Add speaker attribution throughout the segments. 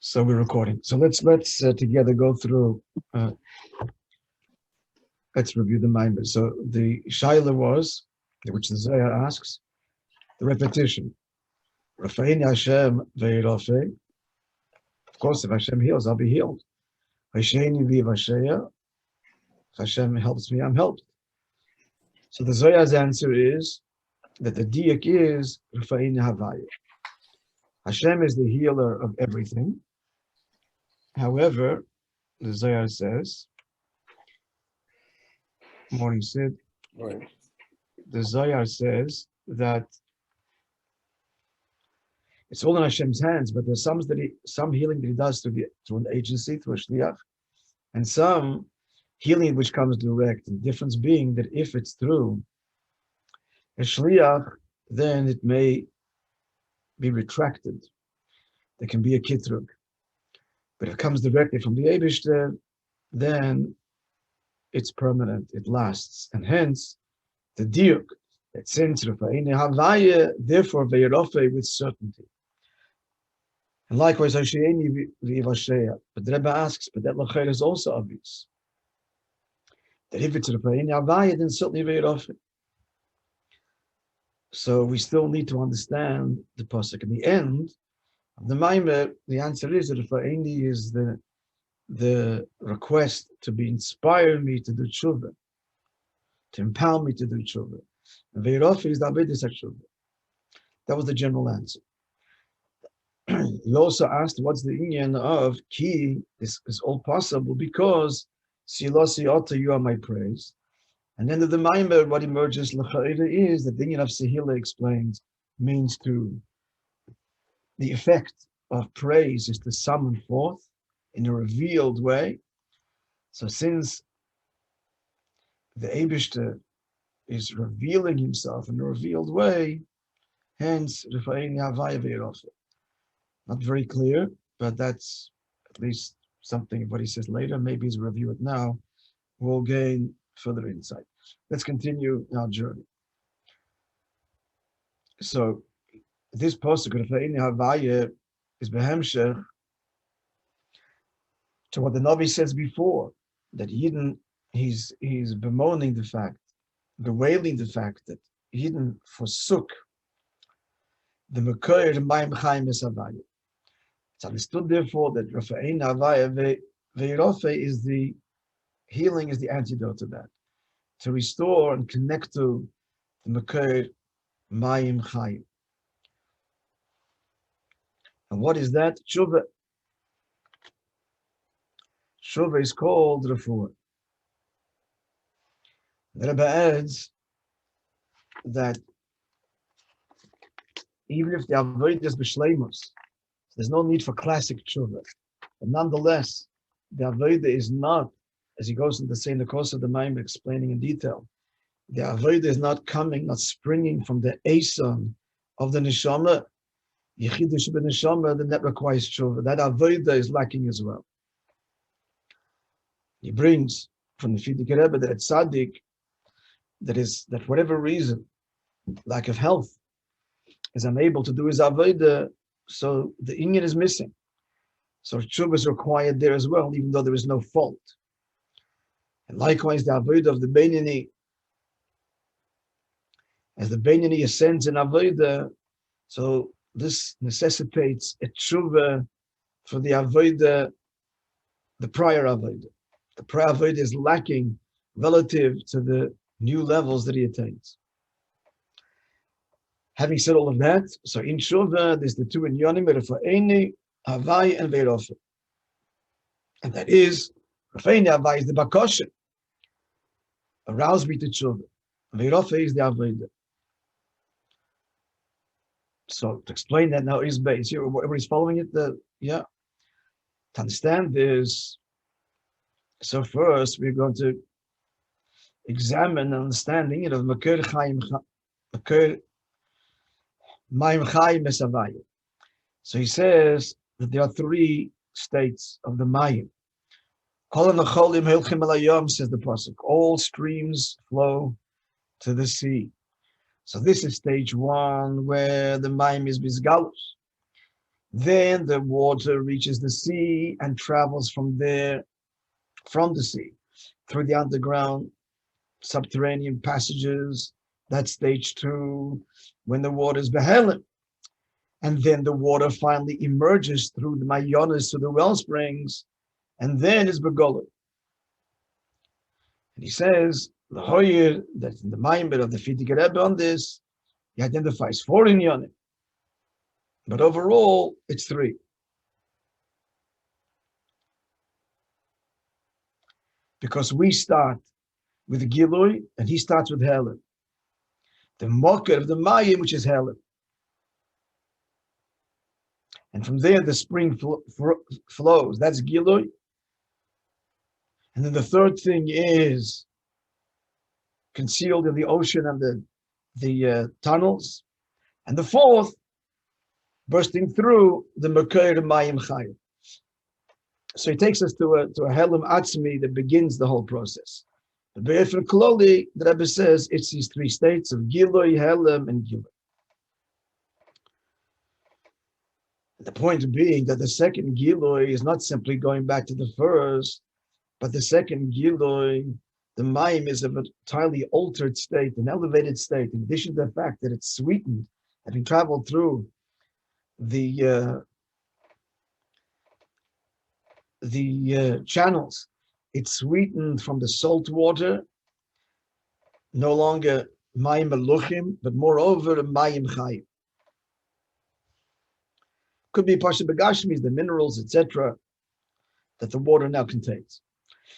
Speaker 1: So we're recording. So let's together go through. Let's review the Maamar. So the Shaila was, which the Zohar asks, the repetition. Refoeini Hashem ve'arfא. Of course, if Hashem heals, I'll be healed. Hashem v'yivasheya. If Hashem helps me, I'm helped. So the Zohar's answer is that the diak is Refoeini Havaya. Hashem is the healer of everything. However, the Zohar says, morning Sid,
Speaker 2: Right.
Speaker 1: the Zohar says that it's all in Hashem's hands, but there's some healing that he does through an agency, through a shliach, and some healing which comes direct. The difference being that if it's through a shliach, then it may be retracted. There can be a kitrug. But if it comes directly from the Eibishter, then it's permanent, it lasts. And hence, the diuk, that since Refoeini Havaya, therefore ve'arfã with certainty. And likewise, Hashem v'yivasheya. But the Rebbe asks, but that l'chayr is also obvious. That if it's Refoeini Havaya, then certainly ve'arfã. So we still need to understand the pasuk. In the end of the Maamar, the answer is that Refoeini is the request to inspire me to do tshuva, to empower me to do tshuva. And ve'arfã is the avedis tshuva. That was the general answer. He also asked, what's the inyan of ki? This is all possible because silasi ota, you are my praise. And then the Maamar, what emerges l'chayra is that the inyan of Sehila explains means to the effect of praise is to summon forth in a revealed way. So since the Eibishter is revealing himself in a revealed way, hence Refoeini Havaya ve'arfã. Not very clear, but that's at least something of what he says later. Maybe as we review it now, we'll gain further insight. Let's continue our journey. So this pasuk Refoeini Havaya is behemshech to what the Navi says before, that Yidden, he's bemoaning the fact, bewailing the fact that Yidden forsook the Mekoyer Mayim Chaim es Havaya. It's understood therefore that Refoeini Havaya ve'arfã is the healing, is the antidote to that, to restore and connect to the Mekoyer Mayim Chaim. And what is that? Tshuva. Tshuva is called refuah. The Rebbe adds that even if the avodah is b'shleimus, there's no need for classic tshuva. But nonetheless, the avodah is not, as he goes into say in the course of the Maamar explaining in detail, the avodah is not springing from the eson of the neshama, Yechidush b'neshama, then that requires tshuva. That avodah is lacking as well. He brings from the Frierdiker Rebbe that it's tzaddik, that whatever reason, lack of health, is unable to do his avodah, so the inyan is missing. So tshuva is required there as well, even though there is no fault. And likewise, the avodah of the Beinoni, as the Beinoni ascends in avodah, so this necessitates a tshuva for the avodah, the prior avodah. The prior avodah is lacking relative to the new levels that he attains. Having said all of that, so in tshuva, there's the two inyanim, Refoeini Havaya and ve'arfã. And that is, Refoeini Havaya is the bakosha. Arouse me to tshuva. Ve'arfã is the avodah. So to explain that now is based here. Everybody's following it. To understand this, so first we're going to examine an understanding of Mekoyer Mayim Chaim es Havaya. So he says that there are three states of the Mayim. Kol hanecholim hilchim el hayam, says the pasuk. All streams flow to the sea. So this is stage one, where the Mayim is bizgalus. Then the water reaches the sea and travels from there, from the sea, through the underground subterranean passages. That's stage 2, when the water is behelim. And then the water finally emerges through the mayonis, through the well springs, and then is begolim. And he says, the Hoyer, that's in the Maimber of the Fitik Rebbe on this, he identifies 4 inyanim. But overall, it's 3. Because we start with Gilui, and he starts with Helen. The Mocker of the Mayim, which is Helen. And from there, the spring flows. That's Gilui. And then the third thing is concealed in the ocean and the tunnels. And the fourth, bursting through the Mekoyer Mayim Chayim. So he takes us to a Helam Atzmi that begins the whole process. The Be'efer Kloli, the Rebbe says, it's these 3 states of Gilui, Helam, and Gilui. The point being that the second Gilui is not simply going back to the first, but the second Gilui, the Mayim, is of an entirely altered state, an elevated state, in addition to the fact that it's sweetened, having traveled through the channels. It's sweetened from the salt water, no longer Mayim Meluchim, but moreover Mayim Chayim. Could be Pasha Begashmis, the minerals, etc., that the water now contains.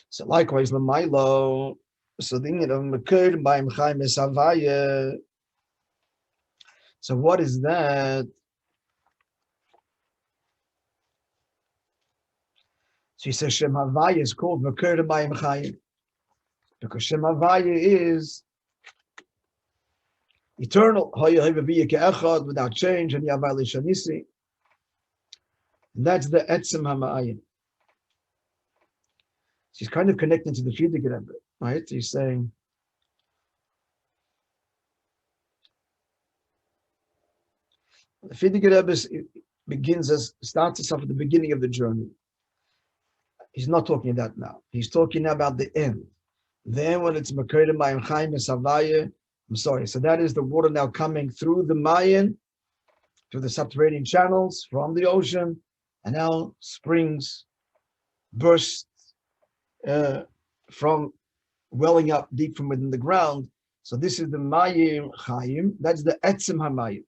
Speaker 1: So likewise, Lamailo, so the of Mekoyer Mayim Chayim is Havaya. So what is that? So he says Shem Havaya is called Mekoyer Mayim Chayim because Shem Havaya is eternal, without change, and Yavai Shanisi. That's the Etzem HaMa'ayin. He's kind of connecting to the Fidik Rebbe, right? He's saying, the Fidik Rebbe starts us off at the beginning of the journey. He's not talking that now. He's talking about the end. Then when it's Mekoyer Mayim Chayim Esavaya, I'm sorry, so that is the water now coming through the Mayan, through the subterranean channels from the ocean, and now springs burst from welling up deep from within the ground. So this is the Mayim Chayim, that's the Etzem HaMayim.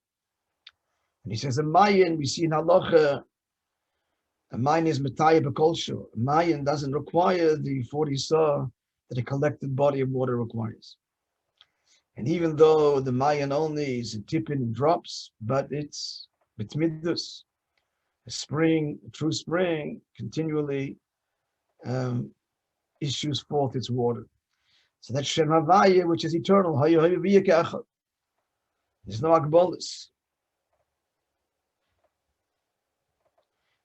Speaker 1: And he says, a Mayan, we see in Halacha, a Mayan is Metayah B'Kolsho. A Mayan doesn't require the 40 saw that a collected body of water requires. And even though the Mayan only is a tip in drops, but it's B'Tmidus, a spring, a true spring, continually issues forth its water. So that's Shem Havaya, which is eternal. There's no Akbolis.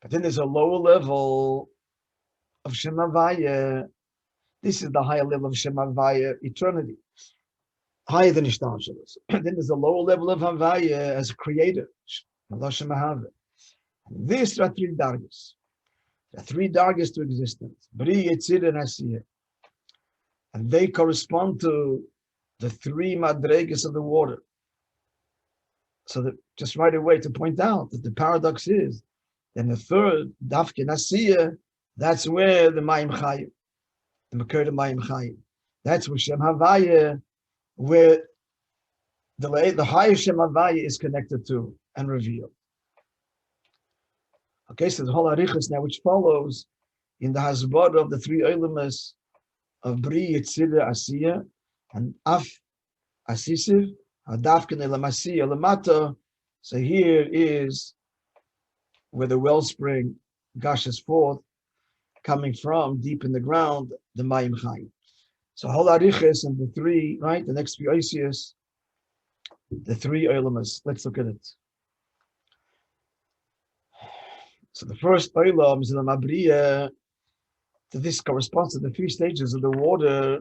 Speaker 1: But then there's a lower level of Shem Havaya. This is the higher level of Shem Havaya, eternity. Higher than Ishtanshalas. Then there's a lower level of Havaya as a creator. This are 3 dargas. There are 3 dargas to existence. Bri, Yetzir, and Asiyah. And they correspond to the 3 madregas of the water. So that just right away to point out that the paradox is, then the 3rd, Dafke Asiyah, that's where the Mayim Chayim, the Mekoyer Mayim Chayim. That's where Shem Havaya, where the higher Shem Havaya is connected to and revealed. Okay, so the whole Arichas now, which follows in the Hasbara of the 3 Olamas of Bri, Yetzirah, Asiyah, and Af, Asisiv, Adafkan, Elamasiyah, Lamata. So here is where the wellspring gushes forth, coming from deep in the ground, the Mayim Chayim. So whole Arichas and the 3, right, the next few Isias, the 3 Olamas. Let's look at it. So the first Olam is the Mabriya. This corresponds to the 3 stages of the water.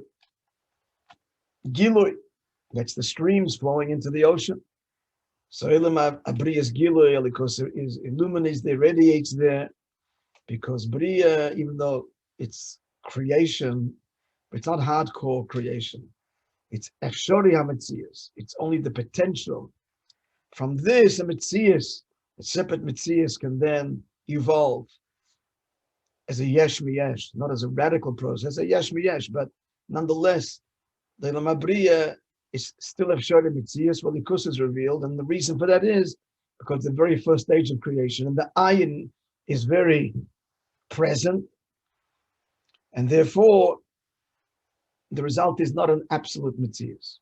Speaker 1: Gilui, that's the streams flowing into the ocean. So Elam Abriya's Giloy, because it illuminates there, radiates there, because Bria, even though it's creation, it's not hardcore creation. It's Efshori HaMetzias. It's only the potential. From this, a Metzias, a separate Metzias, can then evolve as a Yesh Miyesh, not as a radical process, as a Yesh Miyesh, but nonetheless, the Elam Abriya is still Efshori Metzias, well, Likus is revealed, and the reason for that is because the very first stage of creation, and the ayin is very present, and therefore, the result is not an absolute Metzias.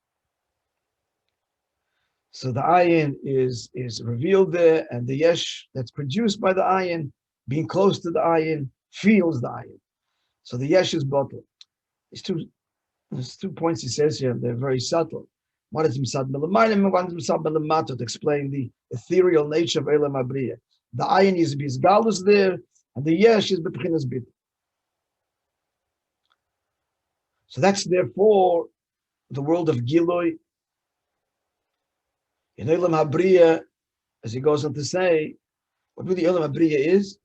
Speaker 1: So the ayin is revealed there, and the yesh that's produced by the ayin, being close to the ayin, feels the ayin. So the yesh is bottled. There's 2 points he says here, they're very subtle. One is Misad Melamayim, and one is Misad Melamato, to explain the ethereal nature of Elam Abriya. The ayin is Bizgalus there, and the yesh is Bepchinas Bit. So that's therefore the world of Giloy. In Elam Abriya, as he goes on to say, what really Elam Abriya is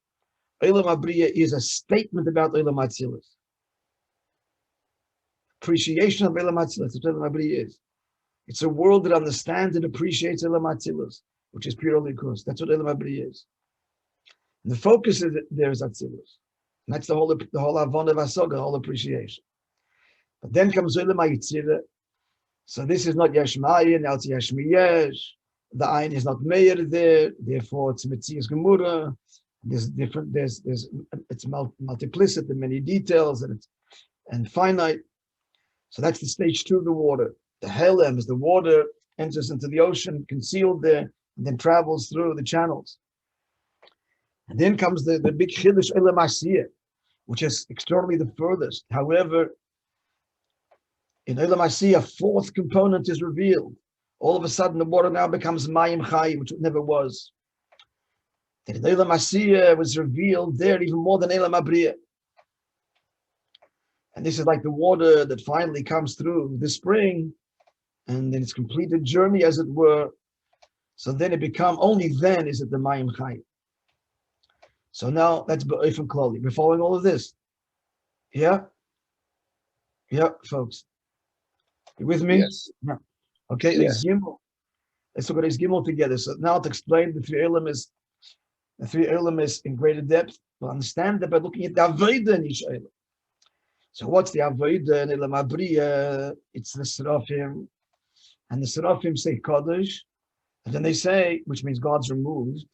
Speaker 1: a statement about Elam Atzilus. Appreciation of Elam Atzilus, that's what Elam Abriya is. It's a world that understands and appreciates Elam Atzilus, which is pure Likus. That's what Elam Abriya is. And the focus is there is Atzilus. And that's the whole Avon of Asoga, the whole appreciation. But then comes Elam Yitzira. So this is not Yesh Ma'ayin, now it's Yesh Miyesh. The Ayin is not Meir there, therefore it's Metzias Gemura. There's it's multiplicit in many details, and finite. So that's the stage 2 of the water. The Helem is the water enters into the ocean, concealed there, and then travels through the channels. And then comes the big Chiddush Elam Asiyah, which is externally the furthest. However, in Elam Asiyah, a 4th component is revealed. All of a sudden, the water now becomes Mayim Chai, which it never was. That in Elam Asiyah was revealed there even more than Elam Abriya. And this is like the water that finally comes through the spring, and then it's completed journey, as it were. So then only then is it the Mayim Chai. So now that's Ba'ifan Klali. We're following all of this. Yeah? Yeah, folks. You with me?
Speaker 2: Yes.
Speaker 1: Yeah. Okay,
Speaker 2: Yes.
Speaker 1: Let's look at this Gimel together. So now to explain the 3 elements in greater depth, we'll understand that by looking at the Avodah in each element. So what's the Avodah in Elam Abriya? It's the Seraphim. And the Seraphim say Kodesh, and then they say, which means God's removed.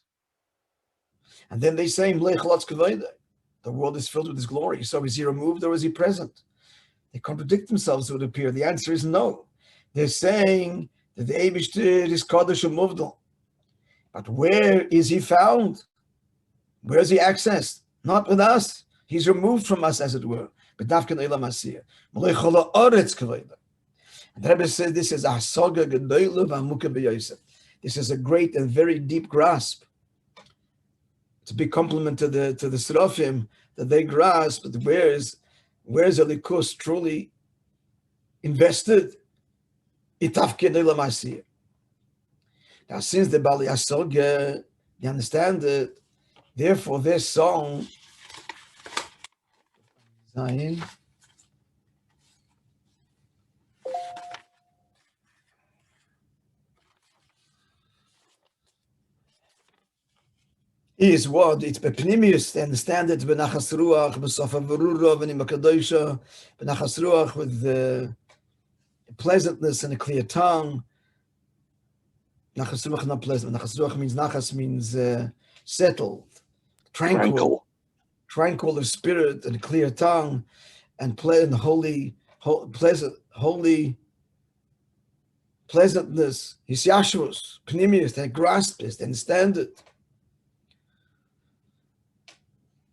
Speaker 1: And then they say, Mlech Lotz Kavod. The world is filled with His glory. So is He removed or is He present? They contradict themselves, it would appear. The answer is no. They're saying that the Eibishter is Kodesh Umuvdal. But where is He found? Where is He accessed? Not with us. He's removed from us, as it were. But Dafkan Elam Asiyah. Mlech Ola Oretz Kavod. And the Rebbe says this is Asaga Gedoylu V'Amuka B'Yosef. This is a great and very deep grasp. It's a big compliment to the Seraphim that they grasp. But where is Elikus truly invested? Itafkid Elam Asiyah. Now, since the Bali Asaga, they understand it. Therefore, their song Zion is what? It's Bepnimius. They understand it. Benachas Ruach, Besofa Verura, Venima Kadosha, Benachas Ruach, with the pleasantness and a clear tongue. Nachas Ruach, not pleasant. Nachas Ruach means settled, tranquil of spirit and a clear tongue, and holy pleasantness. His Yashvus, Pnimius, they grasp it, they understand it.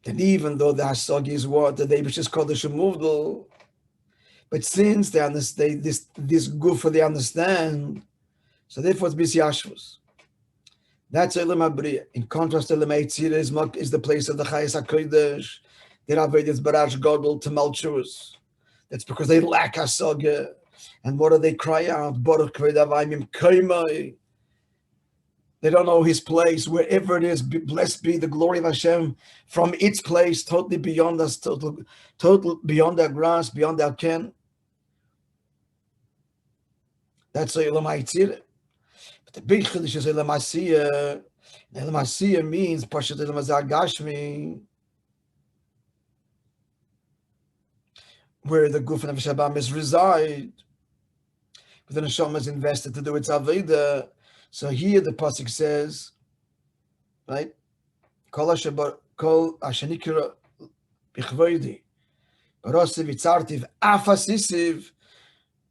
Speaker 1: And even though the Hasog is what the Eibishter's Kodesh Umuvdal, but since they understand this goof they understand, so therefore it's Bisyashvus. That's Elam Abriya. In contrast, Elam Yitzira is the place of the Chayes HaKodesh. Their Avodah is Barash Godel, tumultuous. That's because they lack Hasog. And what do they cry out? Baruch Kved Avayim Kaimai. They don't know his place, wherever it is. Blessed be the glory of Hashem from its place, totally beyond us, total beyond our grasp, beyond our ken. That's Olam HaYetzirah. But the big chiddush is Olam HaSiyah. Olam HaSiyah means Pashat Olam HaZagashmi, where the Guf and Nefesh Habamis reside, but the Neshama is invested to do its Aveda. So here the pasuk says, right? Kol ashenikra bichvoidi, barosiv itzartiv afasisiv,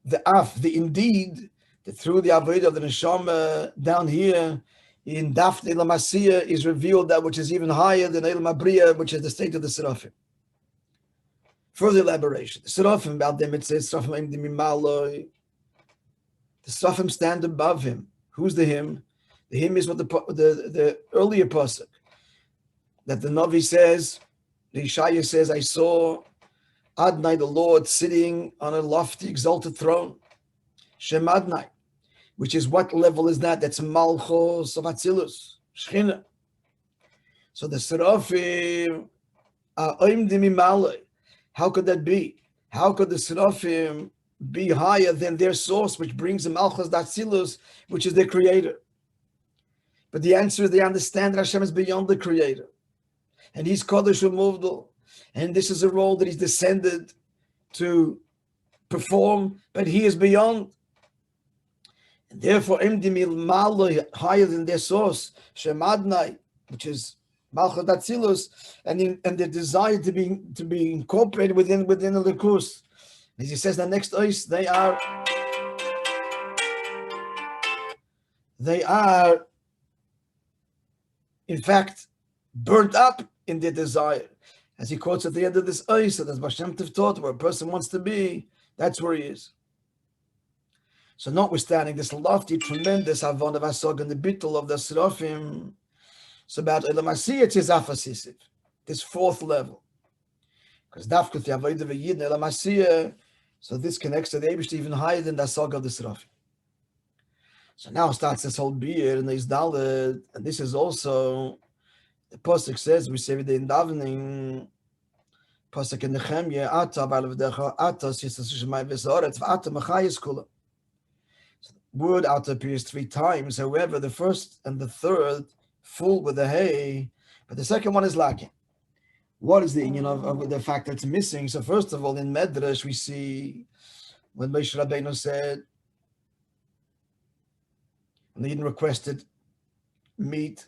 Speaker 1: the indeed, that through the Aveda of the Neshama down here in Dafne Olam HaSiyah is revealed that which is even higher than Olam HaBriya, which is the state of the Seraphim. Further elaboration. The Seraphim, about them it says, the Seraphim stand above him. Who's the him? The him is what the earlier pasuk that the Navi says, the Yeshaya says, I saw Adonai, the Lord, sitting on a lofty, exalted throne. Shem Adonai, which is what level is that? That's Malchus of Atzilus, Shechina. So the Seraphim are oimdim imalei. How could that be? How could the Seraphim be higher than their source, which brings the Malchus Datzilus, which is their creator? But the answer is they understand that Hashem is beyond the creator. And he's Kodesh U'Movdal. And this is a role that he's descended to perform, but he is beyond. And therefore, higher than their source, Shem Adonai, which is Malchus Datzilus, and the desire to be incorporated within the Likus. As he says in the next verse, they are in fact burnt up in their desire. As he quotes at the end of this verse, that as Hashem taught, where a person wants to be, that's where he is. So notwithstanding this lofty, tremendous Havon of Asog and the bittul of the Seraphim, so about Olam HaSiyah, it is Afasisiv, this fourth level. Because Dafkut Yavodah V'Yidin Olam HaSiyah, so this connects to the Eibush even higher than the Asog of the Seraphim. So now starts this whole beer and this Dalet, and this is also, the Pasuk says, we say with the davening, Pasuk in Nehemiah, Ata Ba'alevdecha, Ata Sisas Shemai V'Zoretz, V'Ata Machayis Kula. Word Ata appears 3 times, however, the first and the third full with the hay, but the second one is lacking. What is the union of the fact that it's missing? So first of all, in Medrash, we see when Moishe Rabbeinu said, when the Yidden requested meat,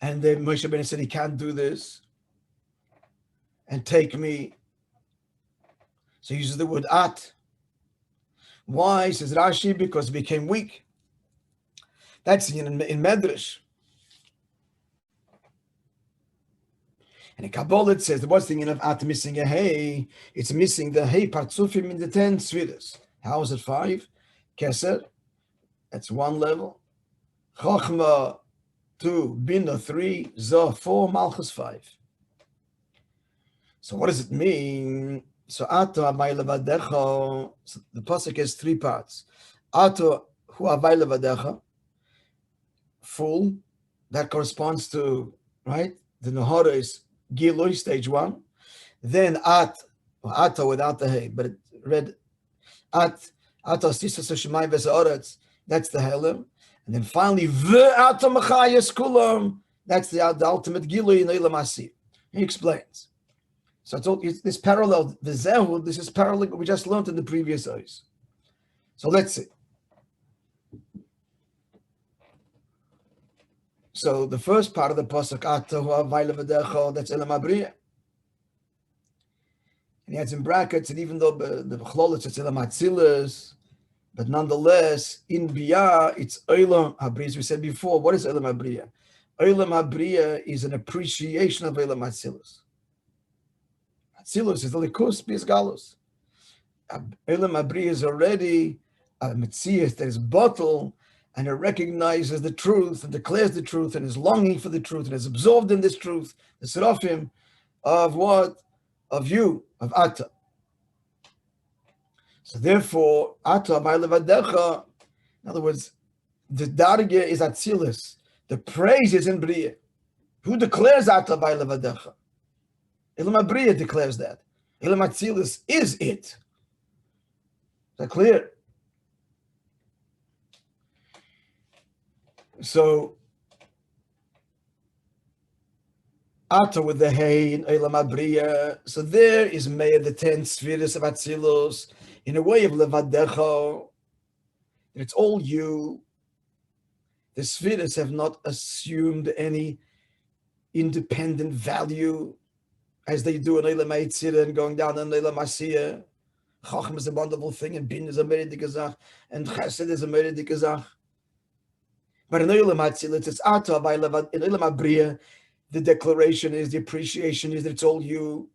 Speaker 1: and then Moishe Rabbeinu said he can't do this, and take me. So he uses the word at. Why? Says Rashi, because it became weak. That's in Medrash. And in Kabbalah it says, what's the meaning of at missing a hay? It's missing the hay partzufim in the 10 svidas. How is it 5? Keser, that's 1 level. Chochma 2, Bina 3, Zoh 4, Malchus 5. So what does it mean? So Ato Avay Levadecha, so the pasuk has 3 parts. Ato Hu Avay Levadecha, full, that corresponds to, right? The Nahara is Gilui, stage 1. Then Ato without the hay, but it read Ato Sisas Shemai V'Zoretz, that's the Helim. And then finally, V'Ato Machayas Kulam, that's the ultimate Gilui in Olam HaSiyah. He explains. So it's this parallel, the Zehu, this is parallel what we just learned in the previous eyes. So let's see. So the first part of the pasuk, that's Olam HaBriya. And he adds in brackets, and even though the B'chlolitz it's Olam HaTzilus, but nonetheless, in Biyah, it's Olam HaBriya. As we said before, what is Olam HaBriya? Olam HaBriya is an appreciation of Olam HaTzilus. Atzilus is the likus bis galus. Olam HaBriya is already a metzias that is bottled, and it recognizes the truth and declares the truth and is longing for the truth and is absorbed in this truth. The seraphim of what? Of you, of Ata. So therefore, Ata Ba'alevadecha, in other words, the darge is Atzilus. The praise is in Bria. Who declares Ata by Levadecha? Ilam Bria declares that. Ilam Atzilus is it. Is that clear? So, Ata with the hay in Ilam Bria. So there is Meir, the 10 spheres of Atzilus, in a way of Levadecha. It's all you. The spheres have not assumed any independent value as they do in Eilam Eitzira and going down in Eilam Asiyah. Chacham is a wonderful thing, and Bin is a meredike zach, and Chesed is a meredike zach. But in Eilam Eitzira, it's Ata by Levad. In Eilam Abriya, the declaration is, the appreciation is that it's all you.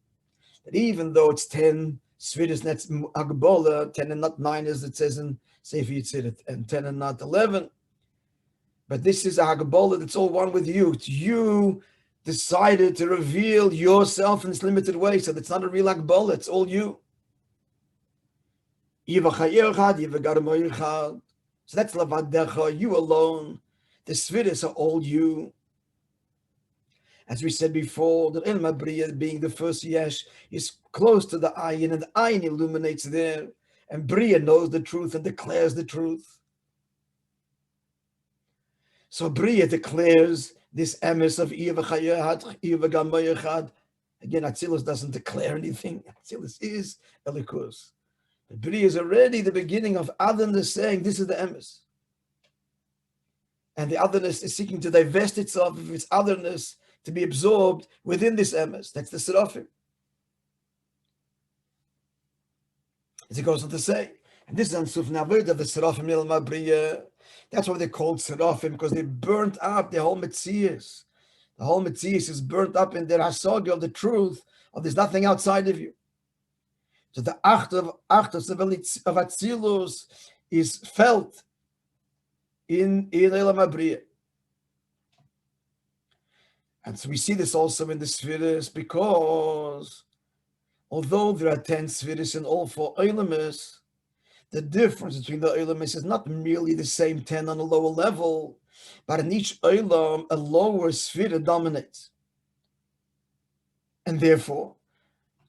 Speaker 1: That even though it's 10 spheres, that's Agbola, 10 and not 9, as it says in Sefer Yitzira, and 10 and not 11. But this is a Hagbola that's all one with you. It's you decided to reveal yourself in this limited way, so that's not a real Hagbola, it's all you. So that's Lavadecha, you alone. The Svidis are all you. As we said before, the Ilma Bria, being the first Yesh, is close to the Ayin, and the Ayin illuminates there. And Bria knows the truth and declares the truth. So Bria declares this emes of Iya v'chayehad, Iya v'gamayechad. Again, Atzilus doesn't declare anything. Atzilus is Elikus. But Bria is already the beginning of otherness, saying this is the emes. And the otherness is seeking to divest itself of its otherness to be absorbed within this emes. That's the Seraphim. As he goes on to say, and this is on Sufna Aved of the Seraphim Ilma Bria. That's why they're called Seraphim, because they burnt up the whole Metzias. The whole Metzias is burnt up in their Hasaga of the truth, of there's nothing outside of you. So the Achtos of Atzilus is felt in Eilam Abriya. And so we see this also in the spheres, because although there are 10 spheres in all 4 Eilamis, the difference between the Eilamis is not merely the same 10 on a lower level, but in each Eilam, a lower sphere dominates. And therefore,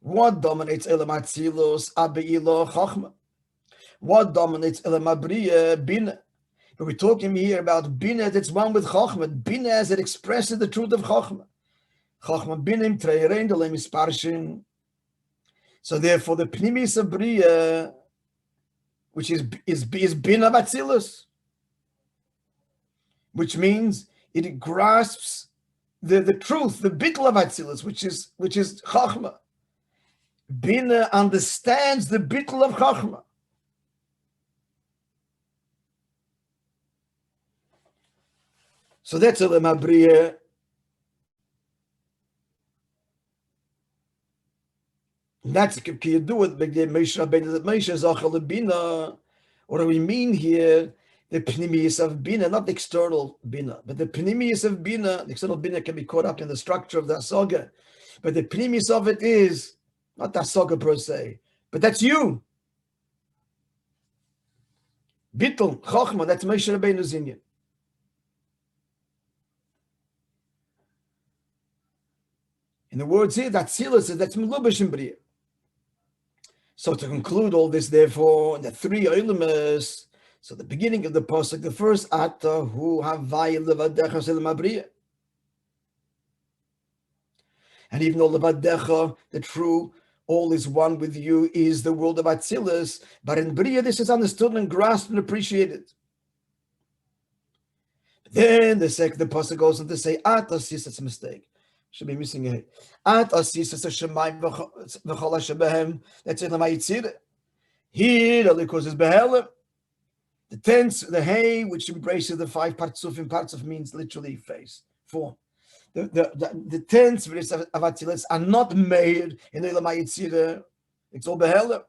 Speaker 1: what dominates Eilam Atzilus? Abe'ilo Chachma. What dominates Eilam Abriya? Bina. But we're talking here about Bina that's one with Chachma. Bina as it expresses the truth of Chachma. Chachma Binim Treirein Delem Isparshim. So therefore, the Pnimis of Bria, which is Bina Atzilus, which means it grasps the truth, the bittul of Atzilus, which is Chachma. Bina understands the bittul of Chachma. So that's Eilam Abriya. That's can you do with Moishe Rabbeinu, that Moishe Zachal Bina. What do we mean here? The Pnimius of Bina, not the external Bina, but the Pnimius of Bina. The external Bina can be caught up in the structure of the Asaga, but the Pnimius of it is not the Asaga per se, but that's you. Bittul, Chachma, that's Moishe Rabbeinu's Inyan. In the words here, that Silas is that's Melubash in Bria. So to conclude all this, therefore, the 3 Eilamis, so the beginning of the pasuk, the first Ata hu havai levadecha Eilam Abriya. And even though levadecha, the true, all is one with you, is the world of Atzilus, but in Bria this is understood and grasped and appreciated. Then the pasuk goes on to say, Ata sis, that's a mistake. Should be missing a at asis as Shemayim v'chol hashabehem. That's in the Yitzira. Here, the likus is behelim. The tense, the hay, which embraces the 5 partsufim. Partsuf means literally face, form. The tense of Atzilus are not made in the Yitzira. It's all behelim,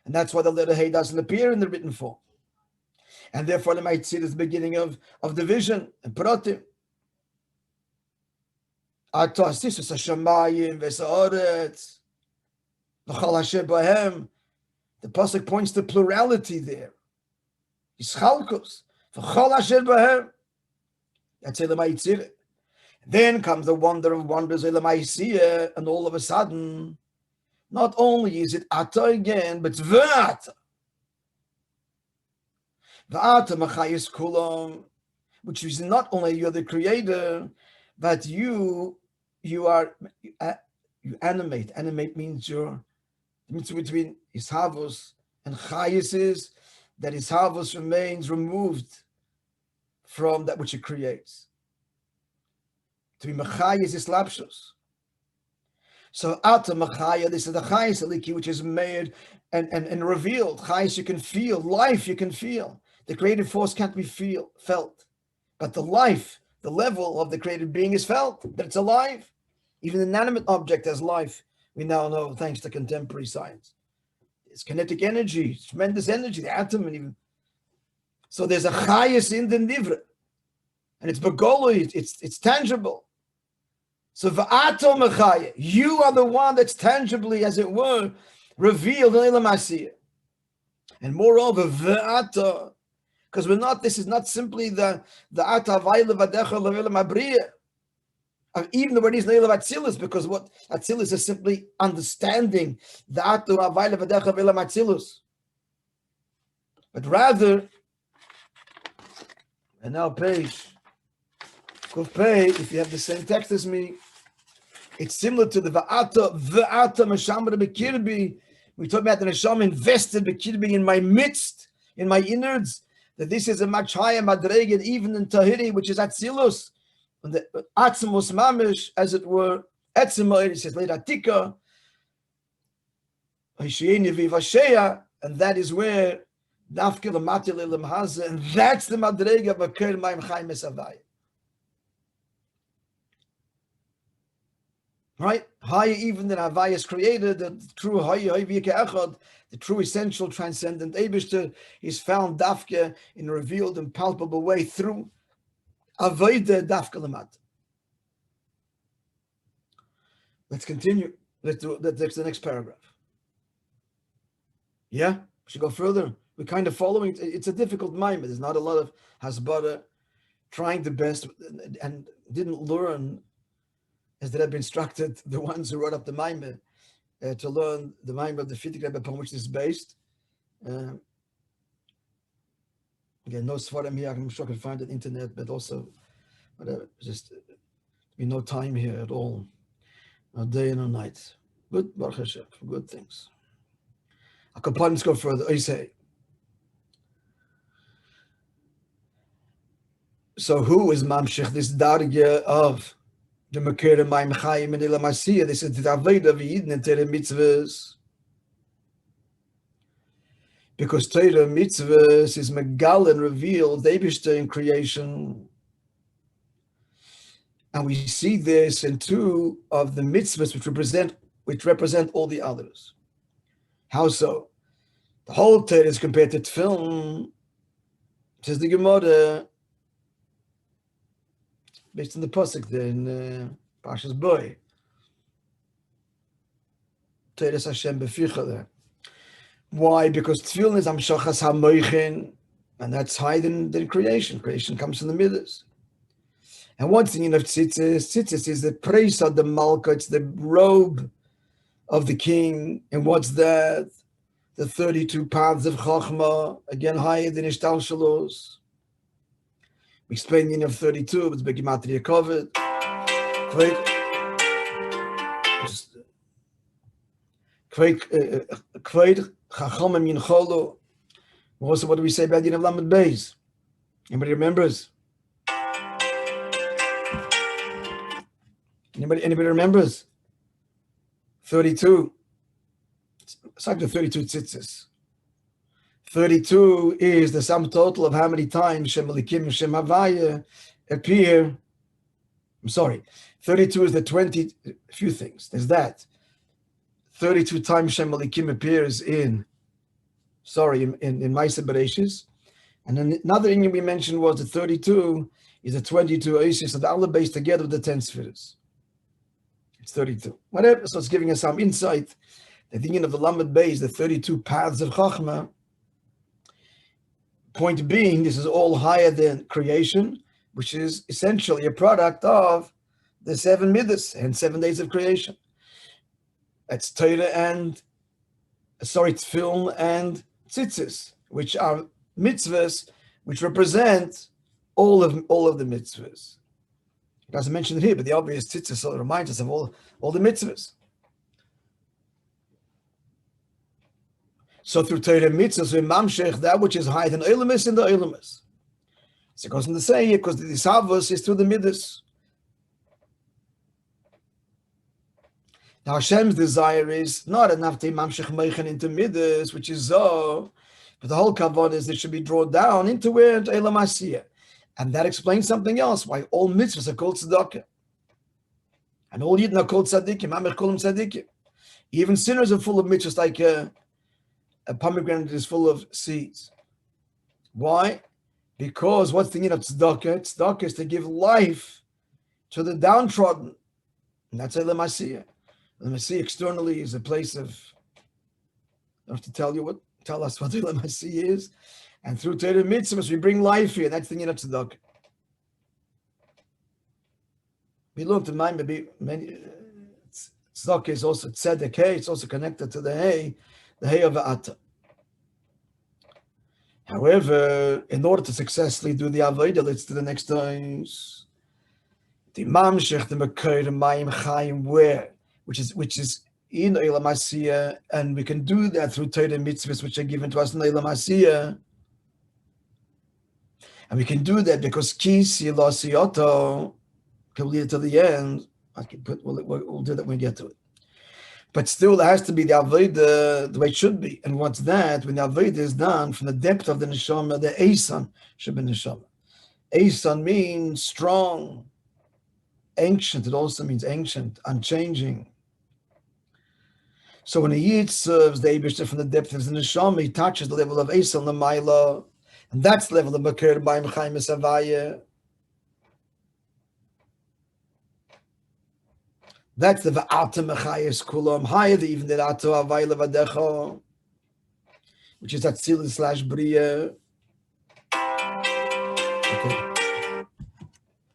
Speaker 1: and that's why the letter hay doesn't appear in the written form. And therefore, the Yitzira is the beginning of division and pratim. The pasuk points to plurality there.
Speaker 2: Ischalkus, v'chol asher b'hem. That's Elam HaYitzirah. Then comes the wonder of wonders, Elam HaYisiyah, and all of a sudden, not only is it Ata again, but V'ata. V'ata Machayis Kulam, which is not only you're the creator, but you animate. Animate means the mitzvah between Ishavos and Chayis is that Ishavos remains removed from that which it creates. To be Machayis is Lapshus. So Ata Machaya, this is the Chayis Aliki, which is made and revealed. Chayis you can feel, life you can feel. The creative force can't be felt. But the life, the level of the created being is felt, that it's alive. Even an inanimate object has life. We now know, thanks to contemporary science. It's kinetic energy, tremendous energy, the atom, and even. So there's a chayas in the nivra. And it's begolui, it's tangible. So v'ato mechaya, you are the one that's tangibly, as it were, revealed in Elam HaSiyah. And moreover, v'ato, because this is not simply the ata vayla vadecha le'elam habriya. Even the word is ne'elav atzilus, because what atzilus is simply understanding the ata vayla vadecha le'elam atzilus. But rather, and now page Kuf Pei, if you have the same text as me, it's similar to the va'ata mashamra bekirbi. We talk about the neshama invested bekirbi, in my midst, in my innards. That this is a much higher madrega, even in Tahiri, which is Atzilus, and the Atzimus Mamish, as it were, Etzimah, it says later Atika, Hishieni Vivashea, and that is where Dafke Lamati Lelam Haza, and that's the madrega of Akir Maim Chaim Esavai. Right? Higher even than Havai is created, the true the true essential transcendent Eibishter is found dafke in a revealed and palpable way through Avodah dafke Lamat. Let's continue. Let's do that's the next paragraph. Yeah? We should go further. We're kind of following. It's a difficult mind, but there's not a lot of hasbara, trying the best, and didn't learn as the Rebbe instructed the ones who wrote up the Maimah to learn the Maimah of the Fitik Rebbe upon which this is based. Again, no Sfarim here, I'm sure I can find it on the internet, but also, whatever, just no time here at all. No day and no night. Good, Baruch Hashem, for good things. Our components go further. I say. So who is Mamshech, this dargya of the Makir Maim Chaim and Elam HaSiyah? This is the Avodah of Yidden and Torah mitzvahs. Because Torah mitzvahs is Megal and revealed, the Eibishter in creation. And we see this in two of the mitzvahs which represent all the others. How so? The whole Torah is compared to Tefillin, says the Gemara, based on the pasuk there in Parshas Boy. Teres Hashem beficha there. Why? Because Tefillin is Amshachas HaMoichin, and that's higher than creation. Creation comes from the midas. And what's the meaning of tzitzis? Tzitzis is the praise of the malka, it's the robe of the king. And what's that? The 32 paths of Chachma, again higher than Ishtal Shalos. We explain the meaning of 32, it's Begimatria Kovet. Kveit Chachamim Yincholo. Also, what do we say about the Lamed Beis? Anybody remembers? Anybody remembers? 32. It's like the 32 tzitzis. 32 is the sum total of how many times Shem Elikim and Shem Havaya appear. I'm sorry. 32 is the 20, few things. There's that. 32 times Shem Elikim appears in Maaseh Bereshis. And then another thing we mentioned was the 32 is the 22 Oasis of the Allah base together with the 10 spheres. It's 32. Whatever. So it's giving us some insight. The thinking of the Lamed Beis, the 32 paths of Chachma, Point being, this is all higher than creation, which is essentially a product of the 7 midas and 7 days of creation. That's Torah and, tefillin and tzitzis, which are mitzvahs, which represent all of the mitzvahs. It doesn't mention it here, but the obvious tzitzis reminds us of all the mitzvahs. So through Torah mitzvahs, we mamshech that which is higher than Eilamis in the Eilamis. So it goes on to say here, because the Ishavos is through the midas. Now Hashem's desire is not enough to mamshech meichen into midas, which is so, but the whole kavod is it should be drawn down into where to Eilam Asiyah. And that explains something else, why all mitzvahs are called tzedakah. And all yidden are called tzaddikim, mamech kolim tzaddikim. Even sinners are full of mitzvahs, like a pomegranate is full of seeds. Why? Because what's the need of tzedakah? Tzedakah is to give life to the downtrodden. And that's Eilam Asiyah. Eilam Asiyah externally is a place of, I don't have to tell us what Eilam Asiyah is. And through Torah mitzvahs, we bring life here. That's the need of tzedakah. We learned to mind maybe tzedakah is also tzedek hay. It's also connected to the hay of Va'ata. However, in order to successfully do the avodah, let's do the next times. The mamshech the mekoyim mayim chayim where, which is in Eilam Asiyah, and we can do that through Torah mitzvahs which are given to us in Eilam Asiyah. And we can do that because kisi lo siyoto, can lead it to the end. We'll do that when we get to it. But still, it has to be the avodah the way it should be. And what's that? When the avodah is done from the depth of the neshama, the esan should be neshama. Esan means strong, ancient. It also means ancient, unchanging. So when a yid serves the Eibishter from the depth of the neshama, he touches the level of esan l'mayla, and that's the level of bakir b'ayim chayim esavaya. That's the va'ata mechayes kulam, higher than even the ato avay levadecho, which is atzilus / bria. Okay.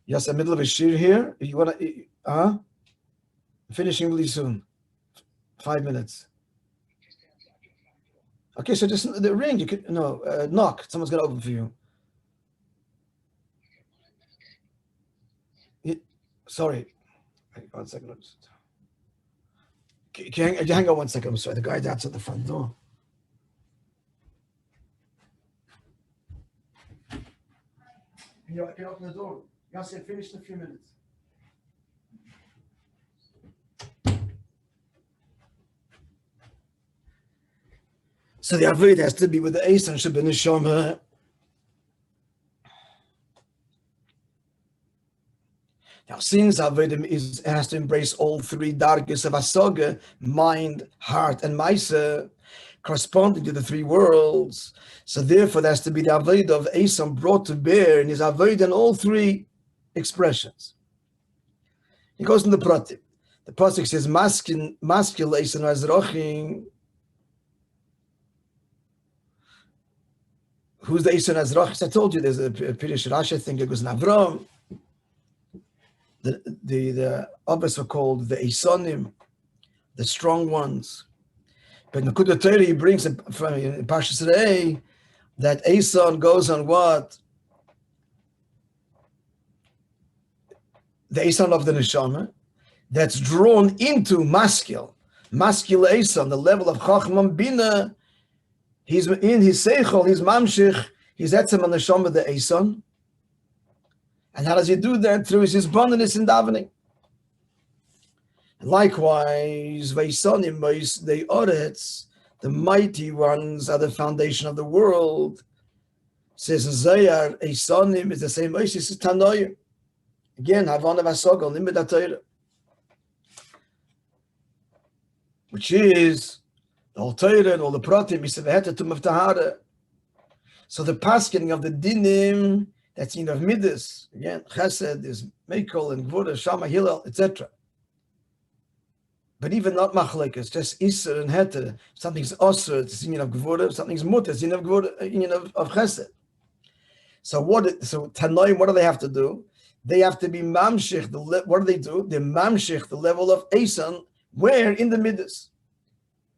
Speaker 2: Yes, in the middle of a shir here. You want to? I'm finishing really soon. 5 minutes. Okay, so just the ring. You could knock. Someone's gonna open for you. Sorry. Wait, 1 second. Can you hang on 1 second? I'm sorry. The guy's outside the front door. Can you open the door? I'll say finish in a few minutes. So the avodah has to be with the esan should be neshama. Now, since avodah has to embrace all 3 darkes of asoga, mind, heart, and maisa, corresponding to the 3 worlds, so therefore there has to be the avodah of esan brought to bear in his avodah in all 3 expressions. He goes in the pratim. The pasuk says, "Maskil esan azrochin." Who's the esan azrochis? I told you there's a Pirish Rashi. I think it was in Avram. The others are called the esanim, the strong ones. But in the Kudat Torah, he brings from Parshas Re'eh that esan goes on what? The esan of the neshama that's drawn into maskil esan, the level of chacham bina. He's in his seichel, his mamshich, he's etzem on the neshama the esan. And how does he do that? Through his bonus in davening. And likewise, veisanim mois the oretz, the mighty ones are the foundation of the world. Says Zayar, esanim is the same mois as tanoim. Again, havana vasogol limud Torah, which is the whole Torah and all the pratim is the tum of tahara. So the paskening of the dinim, that's in of midas. Again, chesed is meikol and gvura, shama, hillel, etc. But even not machlekes, just iser and heter. Something's osir, it's in of gvura. Something's mutter, it's in of gvura, in of chesed. So Tanoim, what do they have to do? They have to be mamshich. What do? They mamshich the level of Eson, where in the midas.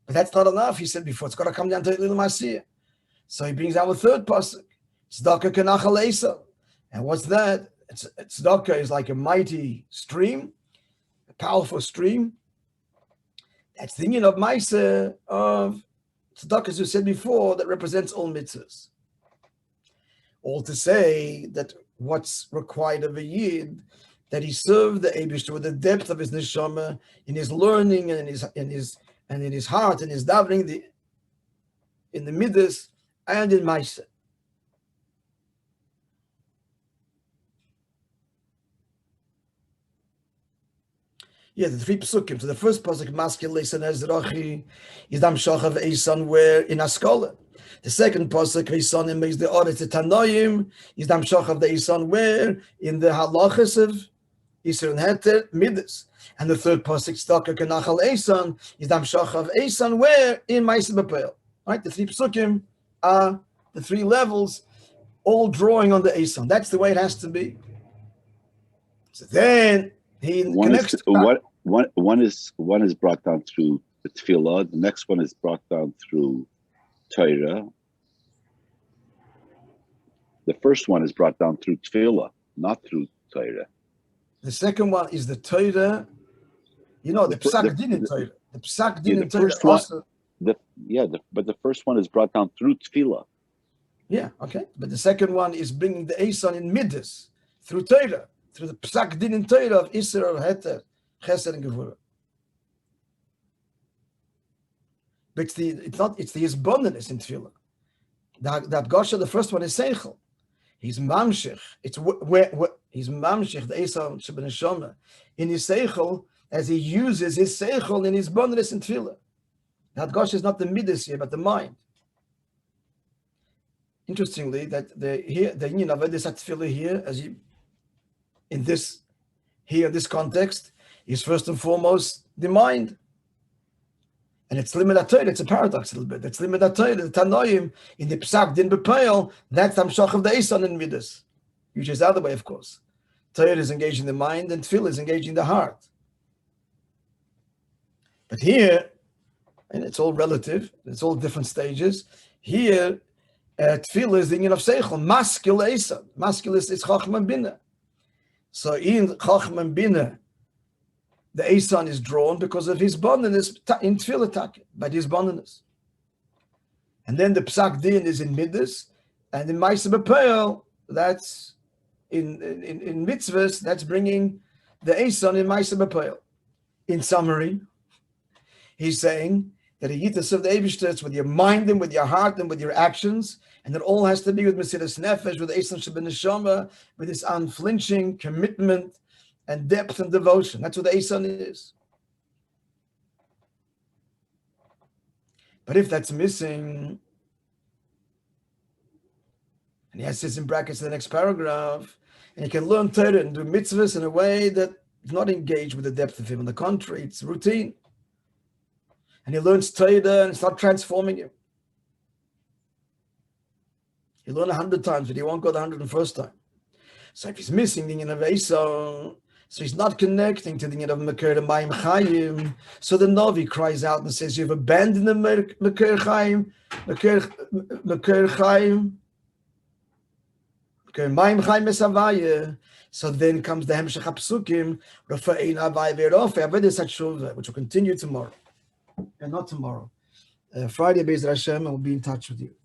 Speaker 2: But that's not enough. He said before, it's got to come down to Ilil Masiyah. So he brings out a third pasuk. Tzedakah kenachal Eson. And what's that? Tzedakah is like a mighty stream, a powerful stream. That's the union of Maisa of tzedakah, as you said before, that represents all mitzvahs. All to say that what's required of a yid, that he serve the Eibishter with the depth of his neshama, in his learning and in his heart and his davening, in the midas and in Maisa. Yeah, the three psukim. So the first pasuk, Maskil Leisan Ezrachi, is Dam Shachav Eisan, where in Askola. The second pasuk, Eisanim makes the Oretz Tanoim, is Dam Shachav the Eisan, where in the halachas of Yisr and Heter Midas. And the third pasuk, Tzedakah Kenachal Eisan, is Dam Shachav Eisan, where in Ma'aseh B'Peil. Right, the three psukim are the three levels, all drawing on the Eisan. That's the way it has to be. So then one is
Speaker 3: brought down through the tefillah. The next one is brought down through Torah. The first one is brought down through tefillah, not through Torah.
Speaker 2: The second one is the Torah. You know, the psak din in Torah. The psak din in Torah also.
Speaker 3: But the first one is brought down through tefillah.
Speaker 2: Yeah, okay. But the second one is bringing the Eisan in midas through Torah. Through the psak din in Torah of Isra, Heter, Chesed, and Gevurah. But it's the Yisbonenus in Tefillah. The Gosha, the first one is Seichel. He's Mamshich. It's he's Mamshich, the Esav Sheben Neshama, in his Seichel, as he uses his Seichel in his Bonenus in Tefillah. That Gosha is not the Midas here, but the mind. Interestingly, that the union of this Tefillah here, as you in this context, is first and foremost the mind. And it's limit Torah, it's a paradox a little bit. It's limit Torah, the Tanoim, in the Psak Din B'Peil, that's Hamshach of the Eisan in Midas. Which is the other way, of course. Torah is engaging the mind, and Tefillah is engaging the heart. But here, and it's all relative, it's all different stages, here, Tefillah is the union of Seichel, Maskil Eisan. Maskil is Chacham and Binah. So in Chacham and Binah, the Eisan is drawn because of his bondness in Tefillah Tak, by his bondness. And then the Psak Din is in Midas, and in Ma'aseh B'Peil, that's in mitzvahs, that's bringing the Eisan in Ma'aseh B'Peil. In summary, he's saying that a Yitas of the Eibishter, with your mind and with your heart and with your actions, and it all has to be with Mesiras Nefesh, with Eisan Sheben Neshama, with this unflinching commitment and depth and devotion. That's what the Eisan is. But if that's missing, and he has this in brackets in the next paragraph, and he can learn Torah and do mitzvahs in a way that is not engaged with the depth of him. On the contrary, it's routine. And he learns Torah and it's not transforming him. He learned 100 times, but he won't go the 101st time. So if he's missing the Yin of Eisan, so he's not connecting to the Yin of Meker Mayim Chayim, so the Novi cries out and says, you've abandoned the Meker Chayim, Meker Chayim, Meker Mayim Chayim Esavaya. So then comes the Hemshech HaPsukim, Refoeini Avai, which will continue tomorrow. And not tomorrow. Friday, Be'ez Hashem, and we'll be in touch with you.